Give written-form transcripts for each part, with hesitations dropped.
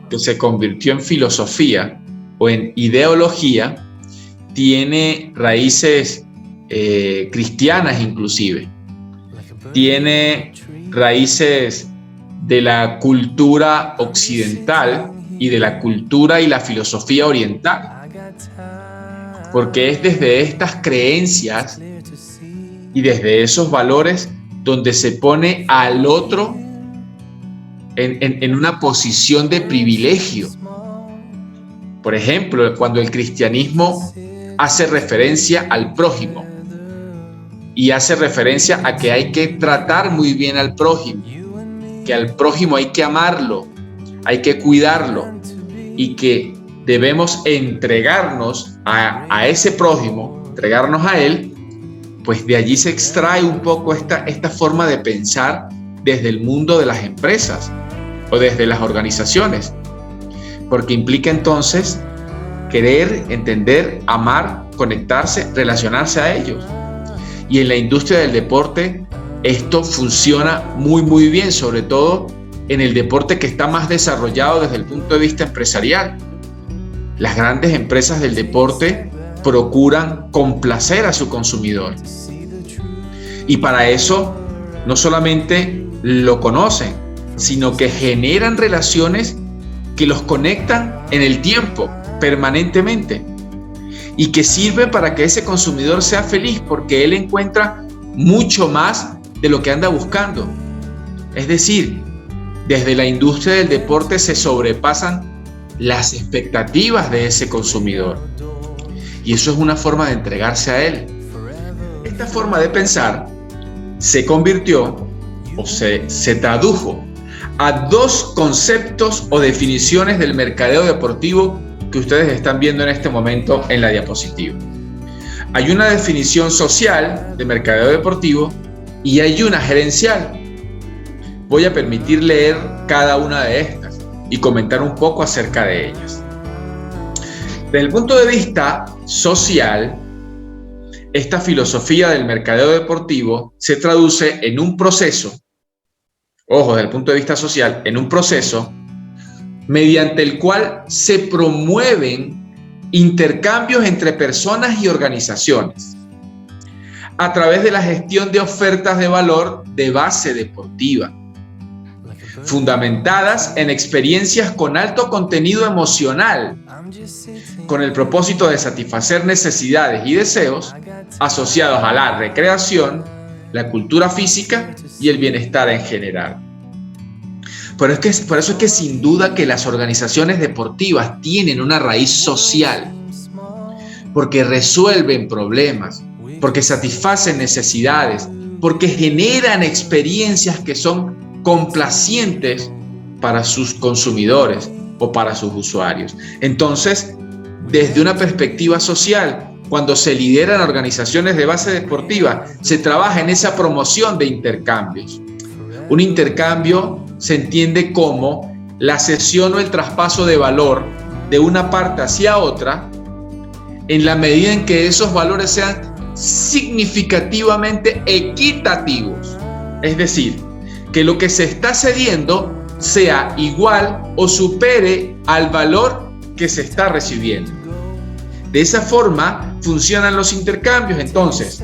que se convirtió en filosofía o en ideología, tiene raíces cristianas inclusive. Tiene raíces de la cultura occidental y de la cultura y la filosofía oriental. Porque es desde estas creencias y desde esos valores donde se pone al otro en una posición de privilegio. Por ejemplo, cuando el cristianismo hace referencia al prójimo y hace referencia a que hay que tratar muy bien al prójimo, que al prójimo hay que amarlo, hay que cuidarlo y que debemos entregarnos a ese prójimo, entregarnos a él, pues de allí se extrae un poco esta forma de pensar desde el mundo de las empresas o desde las organizaciones, porque implica entonces querer, entender, amar, conectarse, relacionarse a ellos. Y en la industria del deporte esto funciona muy bien, sobre todo en el deporte que está más desarrollado desde el punto de vista empresarial. Las grandes empresas del deporte procuran complacer a su consumidor. Y para eso no solamente lo conocen, sino que generan relaciones que los conectan en el tiempo, permanentemente, y que sirven para que ese consumidor sea feliz porque él encuentra mucho más de lo que anda buscando. Es decir, desde la industria del deporte se sobrepasan las expectativas de ese consumidor. Y eso es una forma de entregarse a él. Esta forma de pensar se convirtió o se tradujo a dos conceptos o definiciones del mercadeo deportivo que ustedes están viendo en este momento en la diapositiva. Hay una definición social de mercadeo deportivo y hay una gerencial. Voy a permitir leer cada una de estas y comentar un poco acerca de ellas. Desde el punto de vista social, esta filosofía del mercadeo deportivo se traduce en un proceso, ojo, desde el punto de vista social, en un proceso mediante el cual se promueven intercambios entre personas y organizaciones a través de la gestión de ofertas de valor de base deportiva, fundamentadas en experiencias con alto contenido emocional, con el propósito de satisfacer necesidades y deseos asociados a la recreación, la cultura física y el bienestar en general. Por eso es que sin duda que las organizaciones deportivas tienen una raíz social, porque resuelven problemas, porque satisfacen necesidades, porque generan experiencias que son complacientes para sus consumidores o para sus usuarios. Entonces, desde una perspectiva social, cuando se lideran organizaciones de base deportiva, se trabaja en esa promoción de intercambios. Un intercambio se entiende como la cesión o el traspaso de valor de una parte hacia otra en la medida en que esos valores sean significativamente equitativos. Es decir, que lo que se está cediendo sea igual o supere al valor que se está recibiendo. De esa forma funcionan los intercambios. Entonces,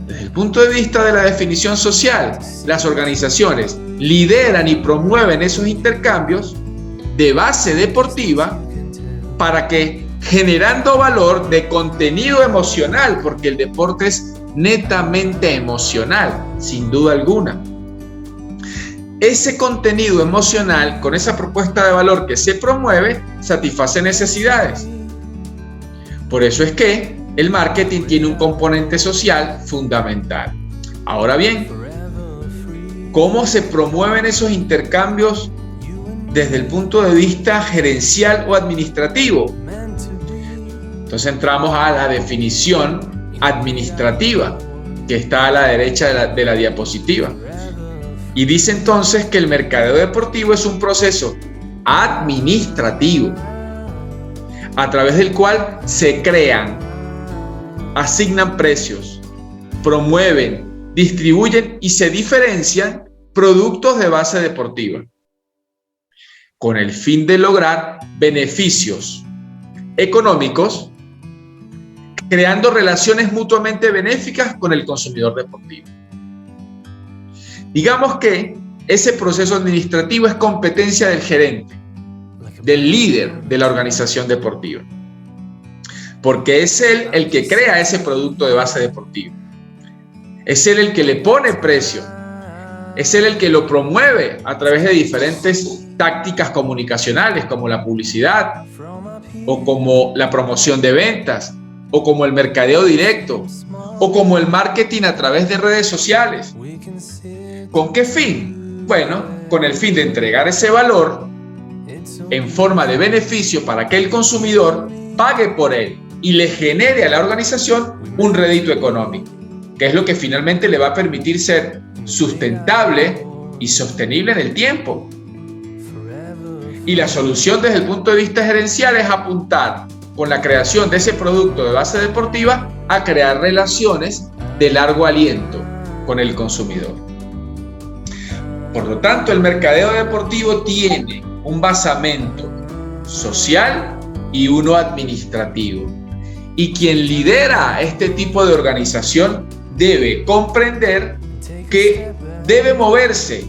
desde el punto de vista de la definición social, las organizaciones lideran y promueven esos intercambios de base deportiva para que, generando valor de contenido emocional, porque el deporte es netamente emocional, sin duda alguna. Ese contenido emocional, con esa propuesta de valor que se promueve, satisface necesidades. Por eso es que el marketing tiene un componente social fundamental. Ahora bien, ¿cómo se promueven esos intercambios desde el punto de vista gerencial o administrativo? Entonces entramos a la definición administrativa que está a la derecha de la diapositiva. Y dice entonces que el mercadeo deportivo es un proceso administrativo a través del cual se crean, asignan precios, promueven, distribuyen y se diferencian productos de base deportiva. con el fin de lograr beneficios económicos, creando relaciones mutuamente benéficas con el consumidor deportivo. Digamos que ese proceso administrativo es competencia del gerente, del líder de la organización deportiva, porque es él el que crea ese producto de base deportiva. Es él el que le pone precio, es él el que lo promueve a través de diferentes tácticas comunicacionales como la publicidad o como la promoción de ventas o como el mercadeo directo o como el marketing a través de redes sociales. ¿Con qué fin? Bueno, con el fin de entregar ese valor en forma de beneficio para que el consumidor pague por él y le genere a la organización un rédito económico, que es lo que finalmente le va a permitir ser sustentable y sostenible en el tiempo. Y la solución desde el punto de vista gerencial es apuntar con la creación de ese producto de base deportiva a crear relaciones de largo aliento con el consumidor. Por lo tanto, el mercadeo deportivo tiene un basamento social y uno administrativo. Y quien lidera este tipo de organización debe comprender que debe moverse,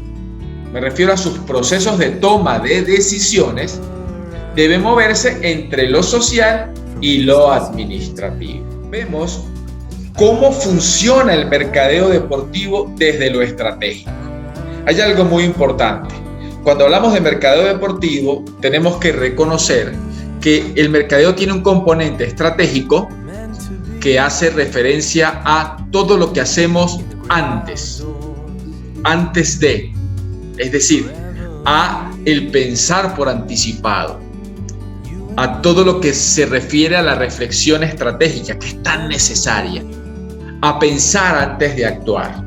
me refiero a sus procesos de toma de decisiones, debe moverse entre lo social y lo administrativo. Vemos cómo funciona el mercadeo deportivo desde lo estratégico. Hay algo muy importante. Cuando hablamos de mercadeo deportivo, tenemos que reconocer que el mercadeo tiene un componente estratégico que hace referencia a todo lo que hacemos antes de, es decir, a el pensar por anticipado, a todo lo que se refiere a la reflexión estratégica, que es tan necesaria, a pensar antes de actuar.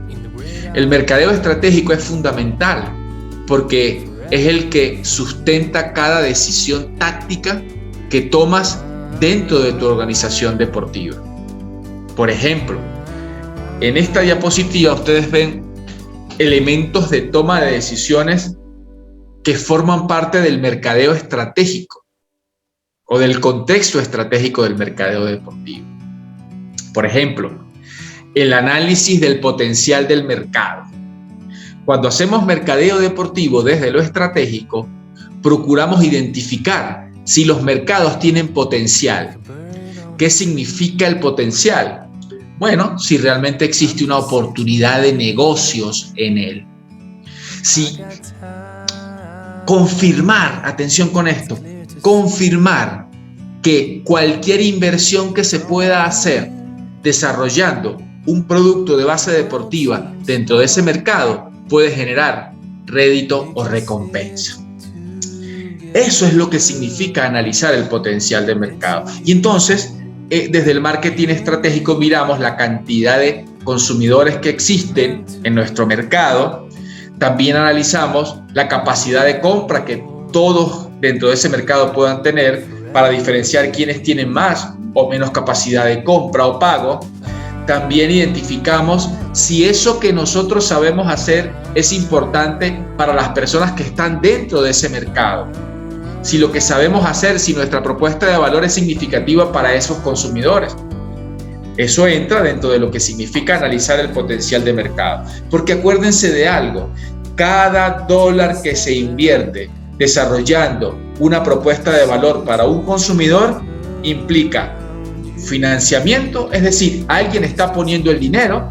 El mercadeo estratégico es fundamental porque es el que sustenta cada decisión táctica que tomas dentro de tu organización deportiva. Por ejemplo, en esta diapositiva ustedes ven elementos de toma de decisiones que forman parte del mercadeo estratégico o del contexto estratégico del mercadeo deportivo. Por ejemplo, el análisis del potencial del mercado. Cuando hacemos mercadeo deportivo desde lo estratégico, procuramos identificar si los mercados tienen potencial. ¿Qué significa el potencial? Bueno, si realmente existe una oportunidad de negocios en él. Si confirmar, atención con esto, confirmar que cualquier inversión que se pueda hacer desarrollando un producto de base deportiva dentro de ese mercado puede generar rédito o recompensa. Eso es lo que significa analizar el potencial de mercado. Y entonces, desde el marketing estratégico miramos la cantidad de consumidores que existen en nuestro mercado. También analizamos la capacidad de compra que todos dentro de ese mercado puedan tener para diferenciar quiénes tienen más o menos capacidad de compra o pago. También identificamos si eso que nosotros sabemos hacer es importante para las personas que están dentro de ese mercado. Si lo que sabemos hacer, si nuestra propuesta de valor es significativa para esos consumidores. Eso entra dentro de lo que significa analizar el potencial de mercado. Porque acuérdense de algo, cada dólar que se invierte desarrollando una propuesta de valor para un consumidor implica financiamiento, es decir, alguien está poniendo el dinero,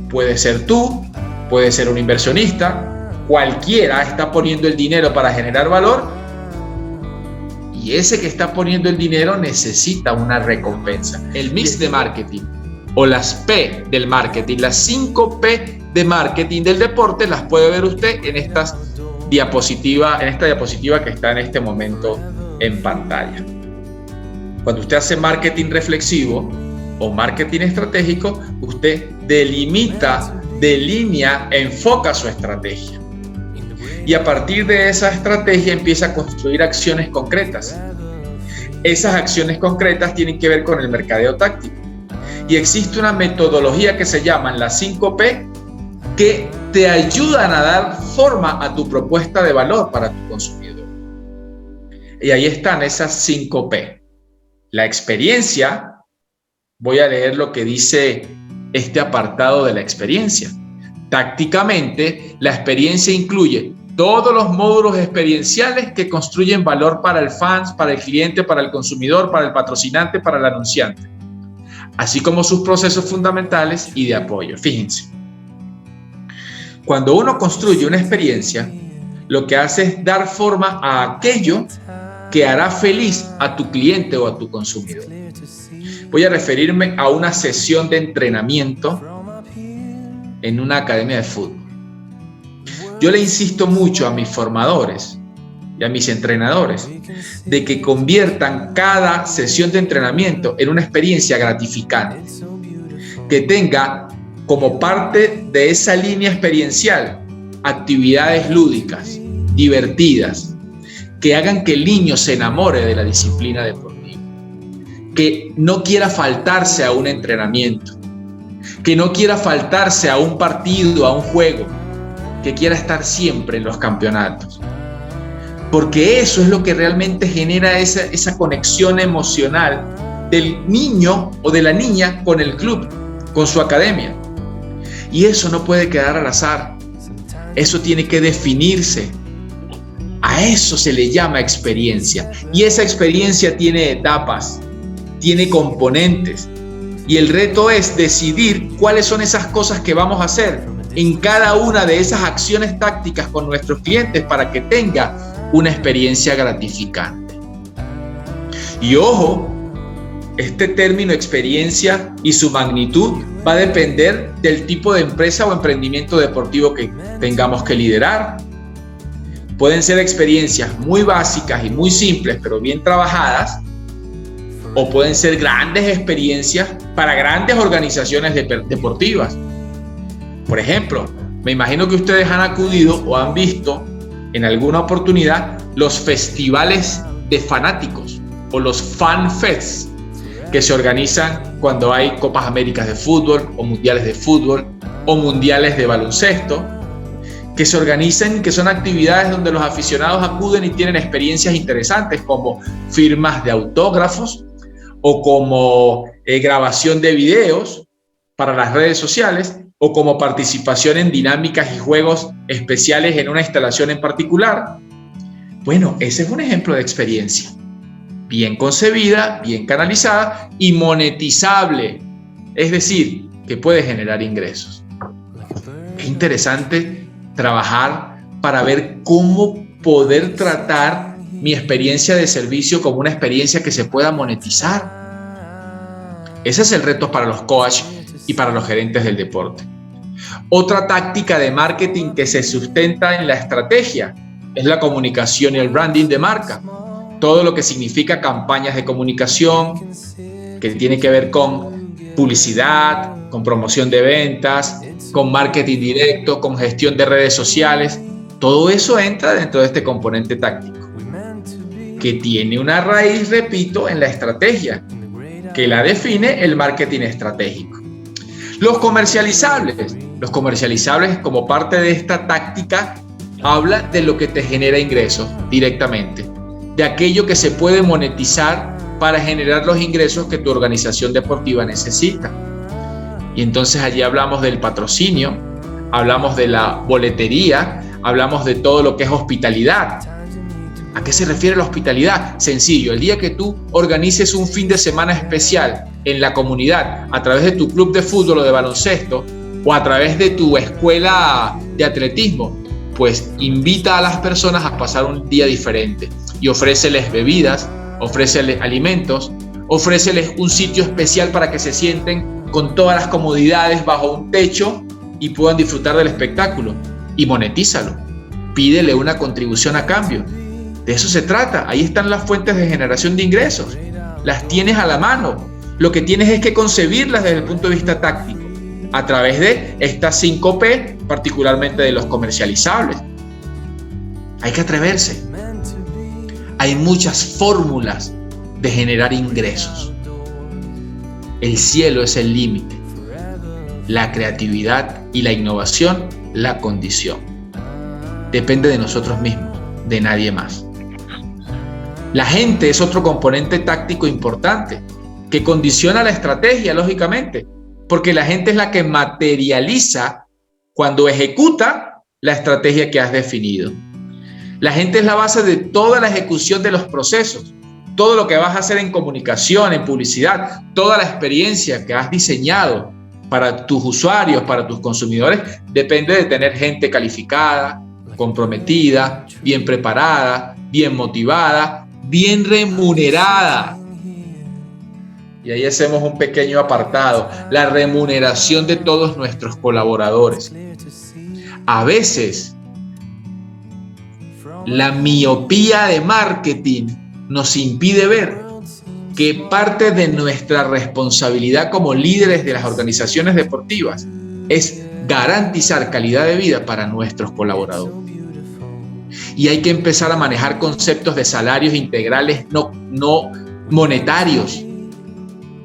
puede ser tú, puede ser un inversionista, cualquiera está poniendo el dinero para generar valor y ese que está poniendo el dinero necesita una recompensa. El mix de marketing o las P del marketing, las 5 P de marketing del deporte las puede ver usted en esta diapositiva que está en este momento en pantalla. Cuando usted hace marketing reflexivo o marketing estratégico, usted delimita, delinea, enfoca su estrategia. Y a partir de esa estrategia empieza a construir acciones concretas. Esas acciones concretas tienen que ver con el mercadeo táctico. Y existe una metodología que se llama las 5P que te ayudan a dar forma a tu propuesta de valor para tu consumidor. Y ahí están esas 5 P. La experiencia, voy a leer lo que dice este apartado de la experiencia. Tácticamente, la experiencia incluye todos los módulos experienciales que construyen valor para el fans, para el cliente, para el consumidor, para el patrocinante, para el anunciante, así como sus procesos fundamentales y de apoyo. Fíjense, cuando uno construye una experiencia, lo que hace es dar forma a aquello que hará feliz a tu cliente o a tu consumidor. Voy a referirme a una sesión de entrenamiento en una academia de fútbol. Yo le insisto mucho a mis formadores y a mis entrenadores de que conviertan cada sesión de entrenamiento en una experiencia gratificante, que tenga como parte de esa línea experiencial actividades lúdicas, divertidas, que hagan que el niño se enamore de la disciplina deportiva, que no quiera faltarse a un entrenamiento, que no quiera faltarse a un partido, a un juego, que quiera estar siempre en los campeonatos. Porque eso es lo que realmente genera esa conexión emocional del niño o de la niña con el club, con su academia. Y eso no puede quedar al azar. Eso tiene que definirse. A eso se le llama experiencia. Y esa experiencia tiene etapas, tiene componentes. Y el reto es decidir cuáles son esas cosas que vamos a hacer en cada una de esas acciones tácticas con nuestros clientes para que tenga una experiencia gratificante. Y ojo, este término experiencia y su magnitud va a depender del tipo de empresa o emprendimiento deportivo que tengamos que liderar. Pueden ser experiencias muy básicas y muy simples, pero bien trabajadas, o pueden ser grandes experiencias para grandes organizaciones deportivas. Por ejemplo, me imagino que ustedes han acudido o han visto en alguna oportunidad los festivales de fanáticos o los fan fests que se organizan cuando hay Copas Américas de fútbol o mundiales de fútbol o mundiales de baloncesto, que se organizan, que son actividades donde los aficionados acuden y tienen experiencias interesantes como firmas de autógrafos o como grabación de videos para las redes sociales, o como participación en dinámicas y juegos especiales en una instalación en particular. Bueno, ese es un ejemplo de experiencia. Bien concebida, bien canalizada y monetizable. Es decir, que puede generar ingresos. Es interesante trabajar para ver cómo poder tratar mi experiencia de servicio como una experiencia que se pueda monetizar. Ese es el reto para los coaches y para los gerentes del deporte. Otra táctica de marketing que se sustenta en la estrategia es la comunicación y el branding de marca. Todo lo que significa campañas de comunicación que tiene que ver con publicidad, con promoción de ventas, con marketing directo, con gestión de redes sociales. Todo eso entra dentro de este componente táctico, que tiene una raíz, repito, en la estrategia, que la define el marketing estratégico. Los comercializables como parte de esta táctica habla de lo que te genera ingresos directamente, de aquello que se puede monetizar para generar los ingresos que tu organización deportiva necesita. Y entonces allí hablamos del patrocinio, hablamos de la boletería, hablamos de todo lo que es hospitalidad. ¿A qué se refiere la hospitalidad? Sencillo, el día que tú organices un fin de semana especial en la comunidad a través de tu club de fútbol o de baloncesto o a través de tu escuela de atletismo, pues invita a las personas a pasar un día diferente y ofréceles bebidas, ofréceles alimentos, ofréceles un sitio especial para que se sienten con todas las comodidades bajo un techo y puedan disfrutar del espectáculo, y monetízalo, pídele una contribución a cambio. De eso se trata. Ahí están las fuentes de generación de ingresos. Las tienes a la mano. Lo que tienes es que concebirlas desde el punto de vista táctico, a través de estas 5 P, particularmente de los comercializables. Hay que atreverse. Hay muchas fórmulas de generar ingresos. El cielo es el límite. La creatividad y la innovación, la condición. Depende de nosotros mismos, de nadie más. La gente es otro componente táctico importante que condiciona la estrategia, lógicamente, porque la gente es la que materializa cuando ejecuta la estrategia que has definido. La gente es la base de toda la ejecución de los procesos. Todo lo que vas a hacer en comunicación, en publicidad, toda la experiencia que has diseñado para tus usuarios, para tus consumidores, depende de tener gente calificada, comprometida, bien preparada, bien motivada, bien remunerada. Y ahí hacemos un pequeño apartado, la remuneración de todos nuestros colaboradores. A veces, la miopía de marketing nos impide ver que parte de nuestra responsabilidad como líderes de las organizaciones deportivas es garantizar calidad de vida para nuestros colaboradores. Y hay que empezar a manejar conceptos de salarios integrales no monetarios,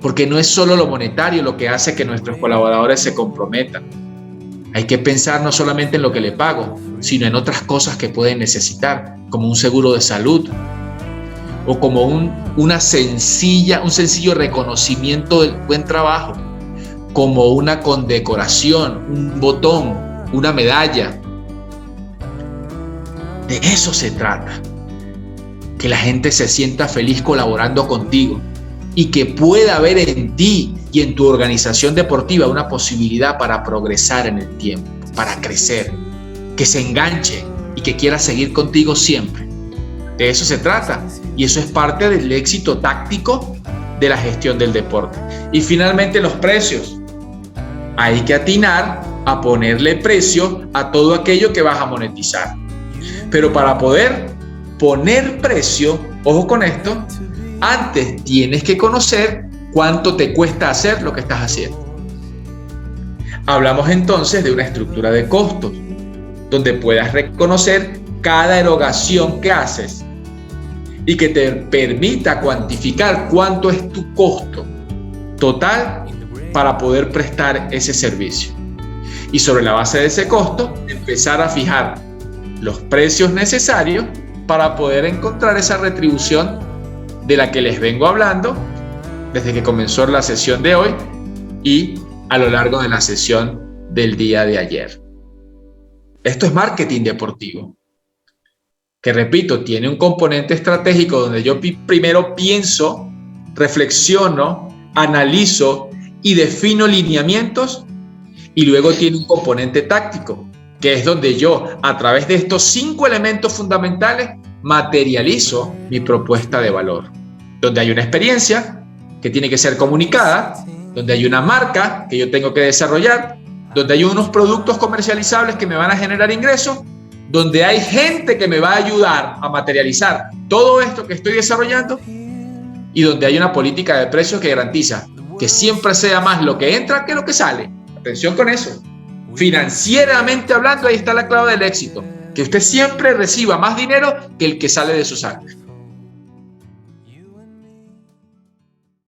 porque no es solo lo monetario lo que hace que nuestros colaboradores se comprometan. Hay que pensar no solamente en lo que le pago, sino en otras cosas que pueden necesitar, como un seguro de salud, o como un sencillo reconocimiento del buen trabajo, como una condecoración, un botón, una medalla. De eso se trata, que la gente se sienta feliz colaborando contigo y que pueda ver en ti y en tu organización deportiva una posibilidad para progresar en el tiempo, para crecer, que se enganche y que quiera seguir contigo siempre. De eso se trata, y eso es parte del éxito táctico de la gestión del deporte. Y finalmente, los precios. Hay que atinar a ponerle precio a todo aquello que vas a monetizar. Pero para poder poner precio, ojo con esto, antes tienes que conocer cuánto te cuesta hacer lo que estás haciendo. Hablamos entonces de una estructura de costos, donde puedas reconocer cada erogación que haces y que te permita cuantificar cuánto es tu costo total para poder prestar ese servicio. Y sobre la base de ese costo, empezar a fijar los precios necesarios para poder encontrar esa retribución de la que les vengo hablando desde que comenzó la sesión de hoy y a lo largo de la sesión del día de ayer. Esto es marketing deportivo, que repito, tiene un componente estratégico donde yo primero pienso, reflexiono, analizo y defino lineamientos, y luego tiene un componente táctico, que es donde yo, a través de estos 5 elementos fundamentales, materializo mi propuesta de valor, donde hay una experiencia que tiene que ser comunicada, donde hay una marca que yo tengo que desarrollar, donde hay unos productos comercializables que me van a generar ingresos, donde hay gente que me va a ayudar a materializar todo esto que estoy desarrollando, y donde hay una política de precios que garantiza que siempre sea más lo que entra que lo que sale. Atención con eso. Financieramente hablando, ahí está la clave del éxito. Que usted siempre reciba más dinero que el que sale de sus arcas.